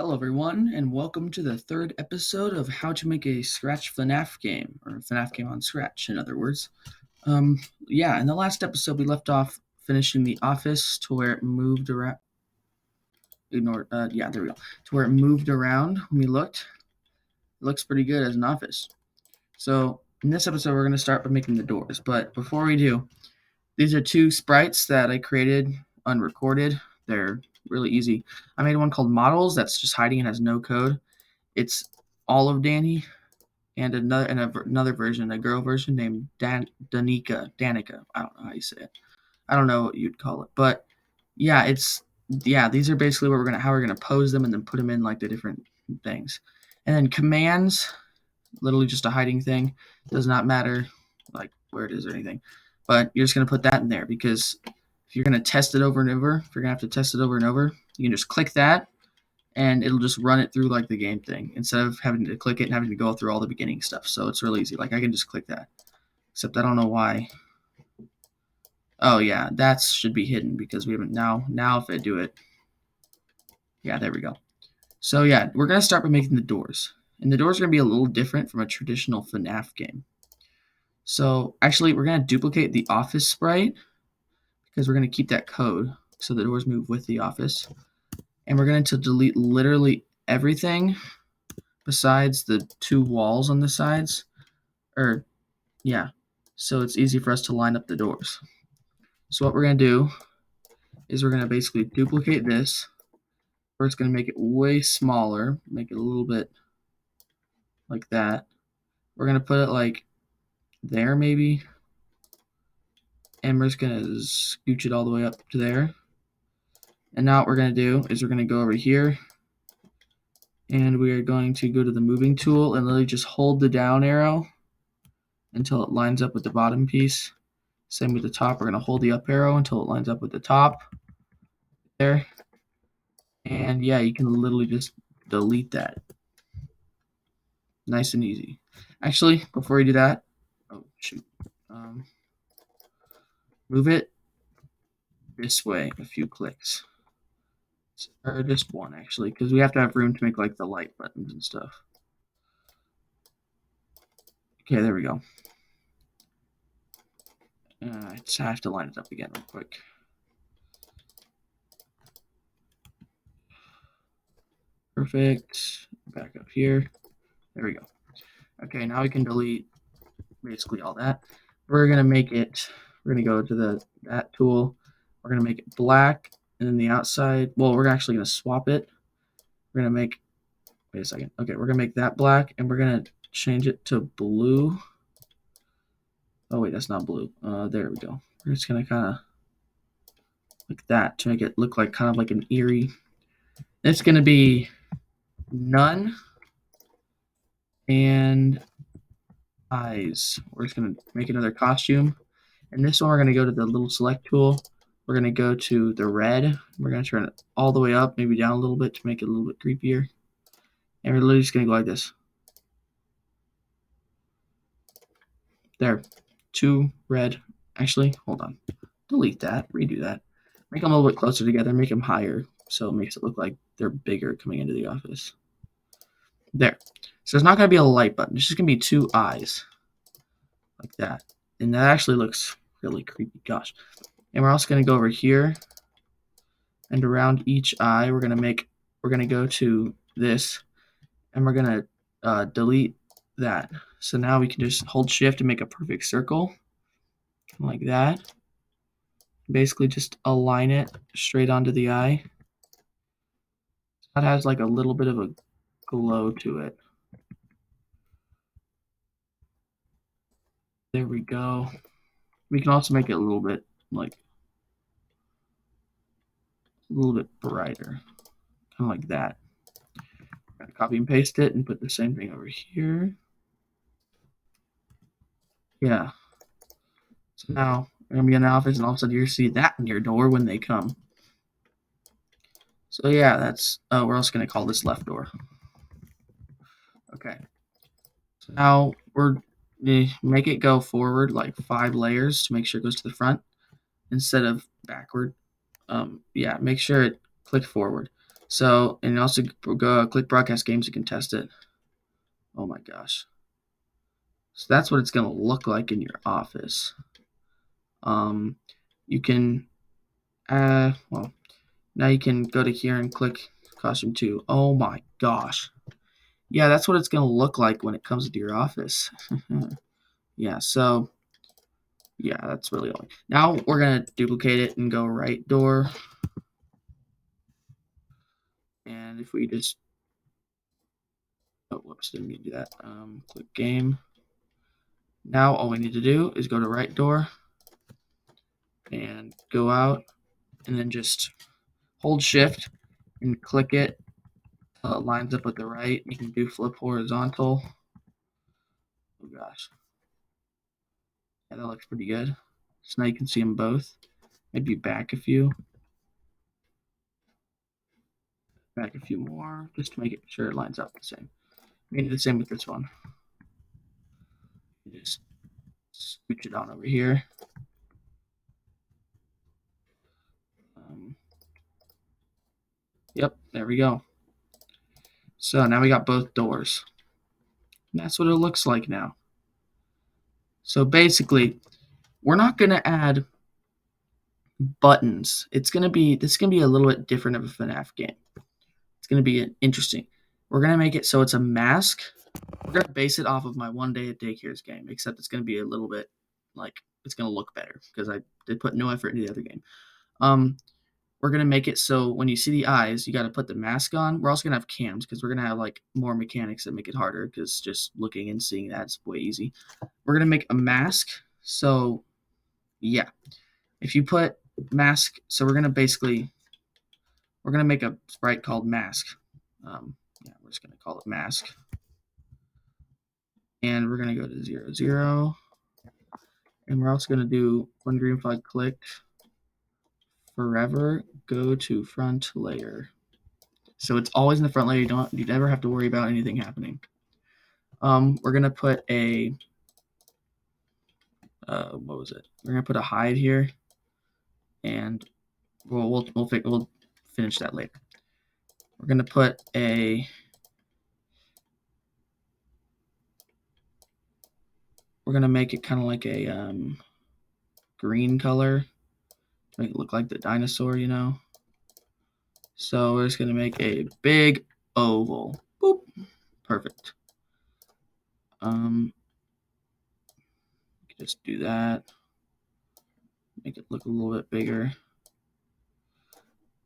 Hello, everyone, and welcome to the third episode of How to Make a Scratch Fnaf Game, or Fnaf Game on Scratch, in other words. In the last episode, we left off finishing the office to where it moved around. There we go. To where it moved around when we looked. It looks pretty good as an office. So, in this episode, we're going to start by making the doors. But before we do, these are two sprites that I created unrecorded. They're really easy. I made one called Models that's just hiding and has no code. It's all of Danny and another version, a girl version named Danica. I don't know how you say it. I don't know what you'd call it, but these are basically how we're gonna pose them and then put them in like the different things. And then commands, literally just a hiding thing, does not matter like where it is or anything. But you're just gonna put that in there because if you're gonna test it over and over, if you're gonna have to test it over and over, you can just click that and it'll just run it through like the game thing instead of having to click it and having to go through all the beginning stuff. So it's really easy. Like I can just click that, except I don't know why. Oh yeah, that should be hidden because we haven't now. Now if I do it, yeah, there we go. So yeah, we're gonna start by making the doors, and the doors are gonna be a little different from a traditional FNAF game. So actually, we're gonna duplicate the office sprite because we're gonna keep that code so the doors move with the office, and we're going to delete literally everything besides the two walls on the sides, so it's easy for us to line up the doors. So what we're going to do is we're going to basically duplicate this. First, going to make it way smaller, make it a little bit like that. We're going to put it like there maybe, and we're just going to scooch it all the way up to there. And now what we're going to do is we're going to go over here, and we are going to go to the moving tool and literally just hold the down arrow until it lines up with the bottom piece. Same with the top. We're going to hold the up arrow until it lines up with the top there. And yeah, you can literally just delete that. Nice and easy. Actually, before you do that, move it this way a few clicks. Or just one, actually, because we have to have room to make like the light buttons and stuff. Okay, there we go. I just have to line it up again real quick. Perfect. Back up here. There we go. Okay, now we can delete basically all that. We're gonna go to that tool. We're gonna make it black, and then the outside. Well, we're actually gonna swap it. We're gonna make. Wait a second. Okay, we're gonna make that black, and we're gonna change it to blue. Oh wait, that's not blue. There we go. We're just gonna kind of like that to make it look like kind of like an eerie. It's gonna be none and eyes. We're just gonna make another costume. And this one, we're going to go to the little select tool. We're going to go to the red. We're going to turn it all the way up, maybe down a little bit to make it a little bit creepier. And we're literally just going to go like this. There. Two red. Actually, hold on. Delete that. Redo that. Make them a little bit closer together. Make them higher so it makes it look like they're bigger coming into the office. There. So it's not going to be a light button. It's just going to be two eyes. Like that. And that actually looks really creepy. Gosh. And we're also going to go over here, and around each eye, we're going to go to this, and we're going to delete that. So now we can just hold shift and make a perfect circle, like that. Basically just align it straight onto the eye. That has like a little bit of a glow to it. There we go. We can also make it a little bit brighter, kind of like that. I'm gonna copy and paste it and put the same thing over here. Yeah. So now we're gonna be in the office, and all of a sudden you see that in your door when they come. So yeah, that's. We're also gonna call this left door. Okay. So now we're make it go forward like 5 layers to make sure it goes to the front instead of backward. Make sure it click forward. So, and also go click broadcast games, you can test it. Oh my gosh. So that's what it's going to look like in your office. You can, well, now you can go to here and click costume 2. Oh my gosh. Yeah, that's what it's going to look like when it comes to your office. Yeah, so, yeah, that's really all. Now we're going to duplicate it and go right door. And if we just, oh, whoops, didn't mean to do that. Click game. Now all we need to do is go to right door and go out and then just hold shift and click it till it lines up with the right. You can do flip horizontal. Oh gosh. Yeah, that looks pretty good. So now you can see them both. Maybe back a few. Back a few more, just to make it sure it lines up the same. Maybe the same with this one. You just scooch it on over here. Yep, there we go. So now we got both doors. And that's what it looks like now. So basically, we're not going to add buttons. This is going to be a little bit different of a FNAF game. It's going to be interesting. We're going to make it so it's a mask. We're going to base it off of my One Day at Daycare's game, except it's going to be a little bit like it's going to look better because I did put no effort into the other game. We're going to make it so when you see the eyes, you got to put the mask on. We're also going to have cams because we're going to have like more mechanics that make it harder because just looking and seeing that's way easy. We're going to make a mask. So, yeah. If you put mask, so we're going to make a sprite called mask. Yeah, we're just going to call it mask. And we're going to go to 0, 0. And we're also going to do when green flag clicked, forever go to front layer. So it's always in the front layer. You never have to worry about anything happening. We're gonna put a what was it? We're gonna put a hide here, and we'll finish that later. We're gonna put a we're gonna make it kind of like a green color to make it look like the dinosaur, you know. So we're just gonna make a big oval. Boop. Perfect. Just do that. Make it look a little bit bigger.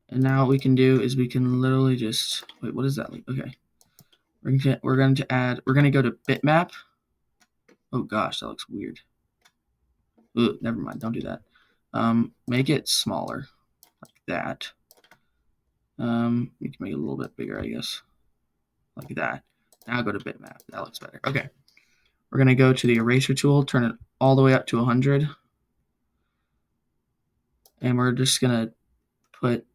And now what we can do is we can literally just wait. What is that? Okay, we're going to go to bitmap. Oh gosh, that looks weird. Ooh, never mind. Don't do that. Make it smaller, like that. We can make it a little bit bigger, I guess, like that. Now go to bitmap. That looks better. Okay, we're going to go to the eraser tool, turn it all the way up to 100, and we're just going to put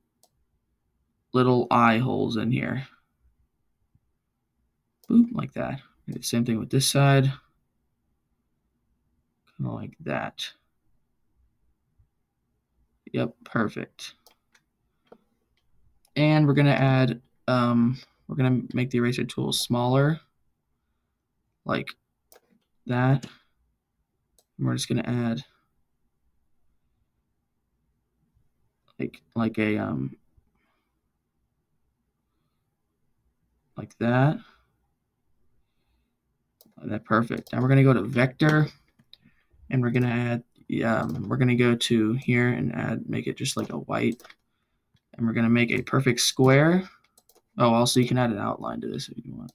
little eye holes in here. Boop, like that. Same thing with this side. Kind of like that. Yep, perfect. And we're gonna add, we're gonna make the eraser tool smaller, like that. And we're just gonna add like a like that. That perfect. Now we're gonna go to vector, and we're gonna add. We're gonna go to here and make it just like a white, and we're gonna make a perfect square. Oh, also you can add an outline to this if you want.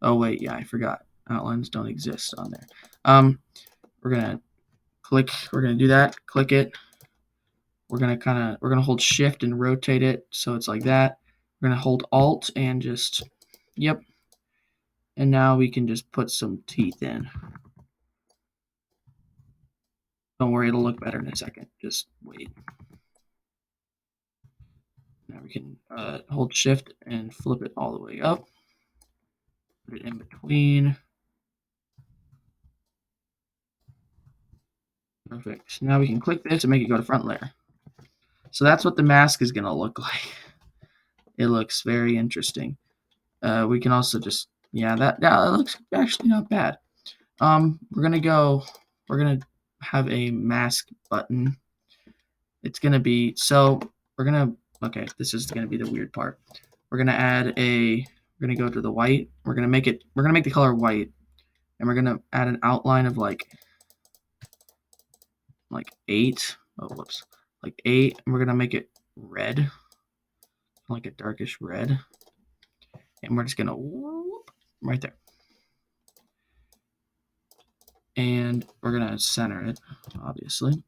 Oh wait, yeah, I forgot. Outlines don't exist on there. We're gonna do that. Click it. We're gonna hold shift and rotate it so it's like that. We're gonna hold alt and just, yep. And now we can just put some teeth in. Don't worry, it'll look better in a second. Just wait. Now we can hold shift and flip it all the way up. Put it in between. Perfect. Now we can click this and make it go to front layer. So that's what the mask is gonna look like. it looks very interesting. We can also just, yeah, that looks actually not bad. We're gonna have a mask button. It's gonna be, so okay, this is gonna be the weird part. We're gonna go to the white. We're gonna make the color white, and we're gonna add an outline of like 8. Oh, whoops, like 8, and we're gonna make it red, like a darkish red, and we're just gonna whoop right there, and we're gonna center it, obviously.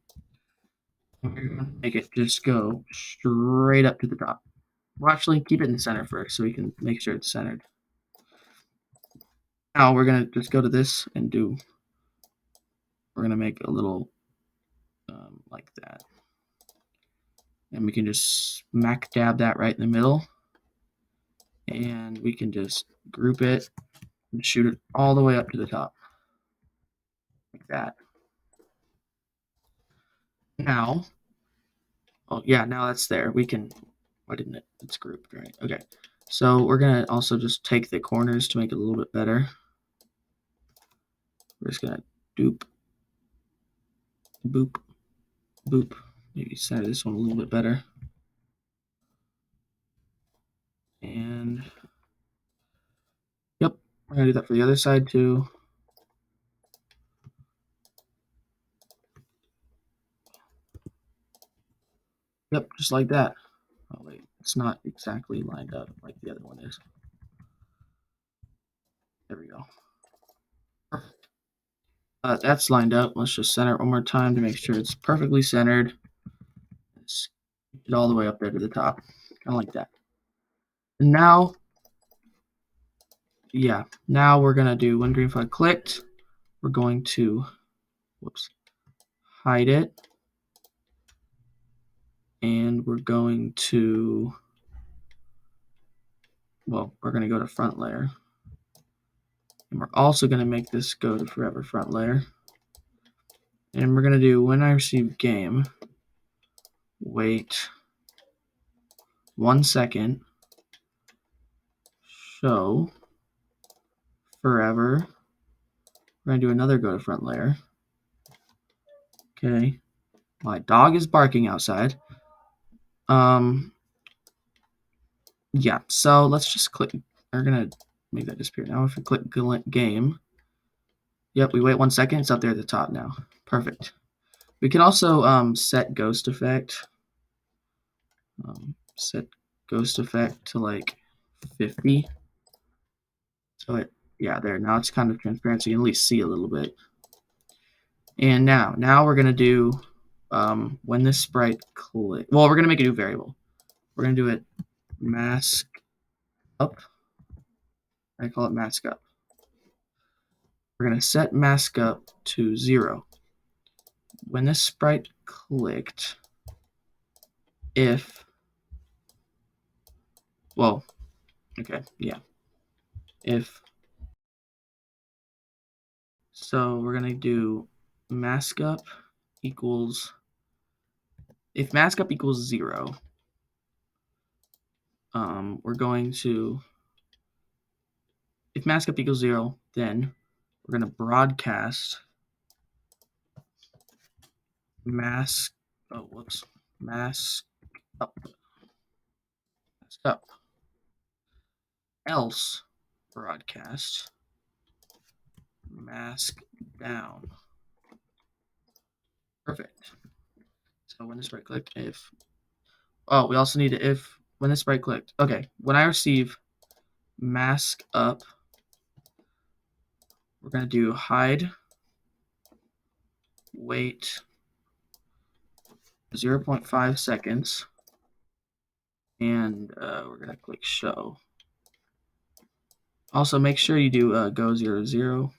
We're gonna make it just go straight up to the top. We'll actually keep it in the center first, so we can make sure it's centered. Now we're gonna just go to this and we're gonna make a little like that, and we can just smack dab that right in the middle, and we can just group it and shoot it all the way up to the top, like that. Now, oh yeah, now that's there. We can, why didn't it? It's grouped, right? Okay. So we're gonna also just take the corners to make it a little bit better. We're just gonna doop, boop, boop. Maybe center this one a little bit better. And yep, we're gonna do that for the other side too. Yep, just like that. Oh wait, it's not exactly lined up like the other one is. There we go. Perfect. That's lined up. Let's just center it one more time to make sure it's perfectly centered. Let's get it all the way up there to the top, kind of like that. And now, yeah, now we're gonna do when green flag clicked. We're going to, whoops, hide it, and we're going to, well, we're gonna go to front layer. And we're also going to make this go to forever front layer. And we're going to do when I receive game, wait 1 second, show forever. We're going to do another go to front layer. Okay. My dog is barking outside. Yeah, so let's just click. We're going to make that disappear. Now if we click game, yep, we wait 1 second. It's up there at the top now. Perfect. We can also set ghost effect. Set ghost effect to like 50. So yeah, there. Now it's kind of transparent, so you can at least see a little bit. And now we're gonna do when this sprite click. Well, we're gonna make a new variable. We're gonna do it mask up. I call it mask up. We're gonna set mask up to 0. When this sprite clicked, if, well, okay, yeah, if, so we're gonna do mask up equals, if mask up equals 0, we're going to, if mask up equals 0, then we're going to broadcast mask, mask up, mask up, else broadcast mask down. Perfect. So when this right click, if, oh, we also need to if, when this right clicked, okay, when I receive mask up, we're going to do hide, wait 0.5 seconds, and we're going to click show. Also, make sure you do go 0, 0.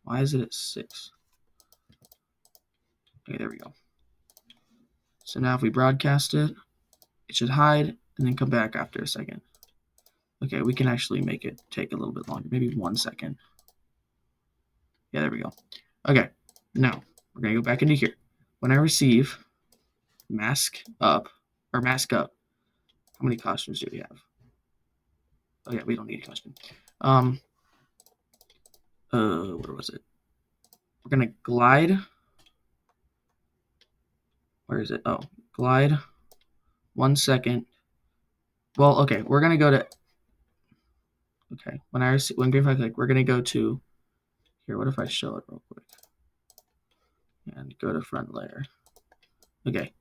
Why is it at 6? Okay, there we go. So now if we broadcast it, it should hide and then come back after a second. Okay, we can actually make it take a little bit longer, maybe 1 second. Yeah, there we go. Okay, now we're going to go back into here. When I receive mask up, how many costumes do we have? Oh yeah, we don't need a question. Where was it? We're gonna glide. Where is it? Oh, glide. 1 second. Well, okay, we're gonna go to. Okay, when green click, we're gonna go to. Here, what if I show it real quick? And go to front layer. Okay,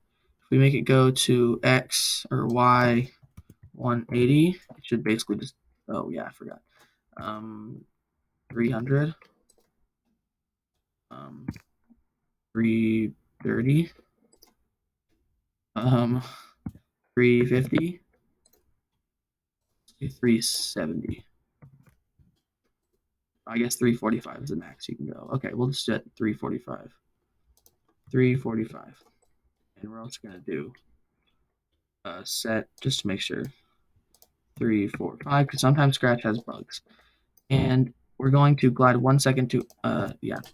if we make it go to X or Y 180, it should basically just. Oh yeah, I forgot. 300. 330. 350. 370. I guess 345 is the max you can go. Okay, we'll just set 345. 345. And we're also going to do set just to make sure 345 because sometimes Scratch has bugs. And we're going to glide 1 second to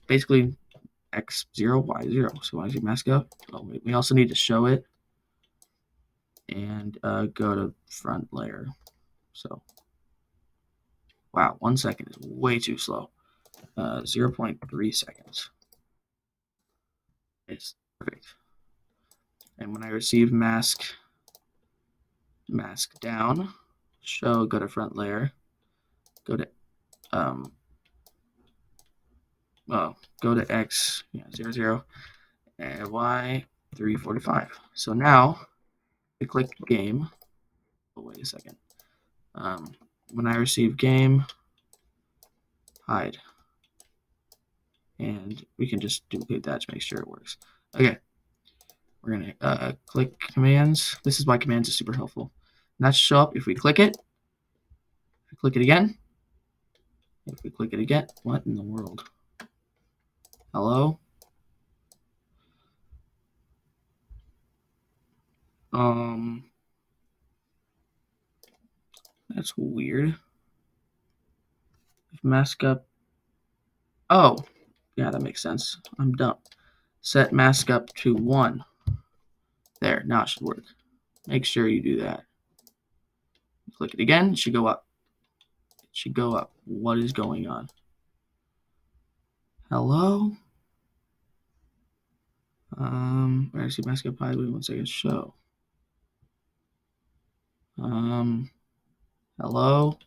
basically X0, Y0. So as you mask up, we also need to show it and go to front layer. So wow, 1 second is way too slow. 0.3 seconds. It's perfect. And when I receive mask down, show, go to front layer, go to go to X 00 and Y 345. So now I click game. Oh, wait a second. When I receive game, hide. And we can just duplicate that to make sure it works. Okay. We're going to click commands. This is why commands is super helpful. And that should show up if we click it. If we click it again. If we click it again. What in the world? Hello? That's weird. Mask up. Oh, yeah, that makes sense. I'm dumb. Set mask up to 1. There, now it should work. Make sure you do that. Click it again, it should go up. It should go up. What is going on? Hello? Where I see mask up high, wait 1 second, show. Hello?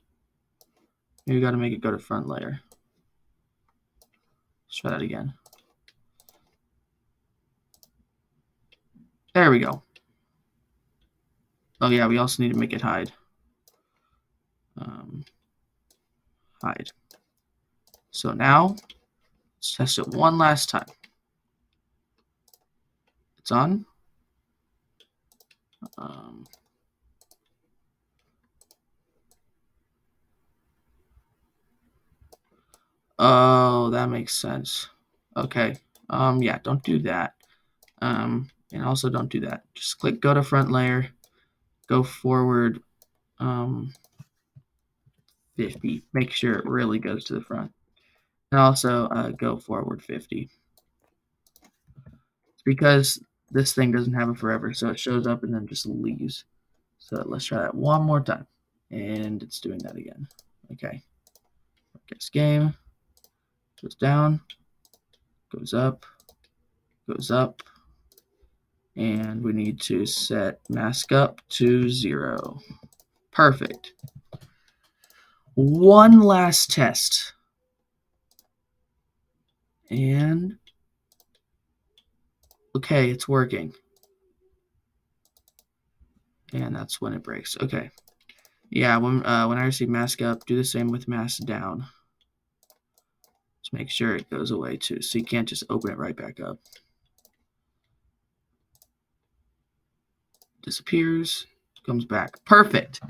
Maybe we gotta make it go to front layer. Let's try that again. There we go. Oh yeah, we also need to make it hide. Hide. So now, let's test it one last time. It's on. Oh, that makes sense. Okay. Yeah, don't do that. And also don't do that. Just click go to front layer, go forward 50. Make sure it really goes to the front. And also go forward 50. It's because this thing doesn't have it forever, so it shows up and then just leaves. So let's try that one more time. And it's doing that again. Okay. Guess game. Goes down. Goes up. Goes up. And we need to set mask up to 0. Perfect. One last test. And okay, it's working. And that's when it breaks. Okay. Yeah, when I receive mask up, do the same with mask down. Just make sure it goes away too, so you can't just open it right back up. Disappears, comes back. Perfect.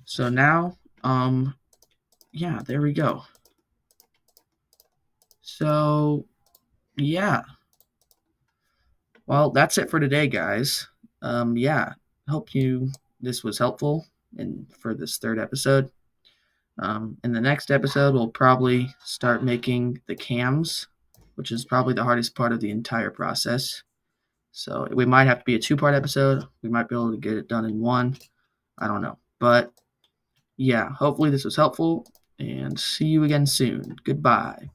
So now, yeah, there we go. So, yeah. Well, that's it for today, guys. Yeah, hope this was helpful for this third episode. In the next episode, we'll probably start making the cams, which is probably the hardest part of the entire process. So we might have to be a 2-part episode. We might be able to get it done in one. I don't know. But yeah, hopefully this was helpful, and see you again soon. Goodbye.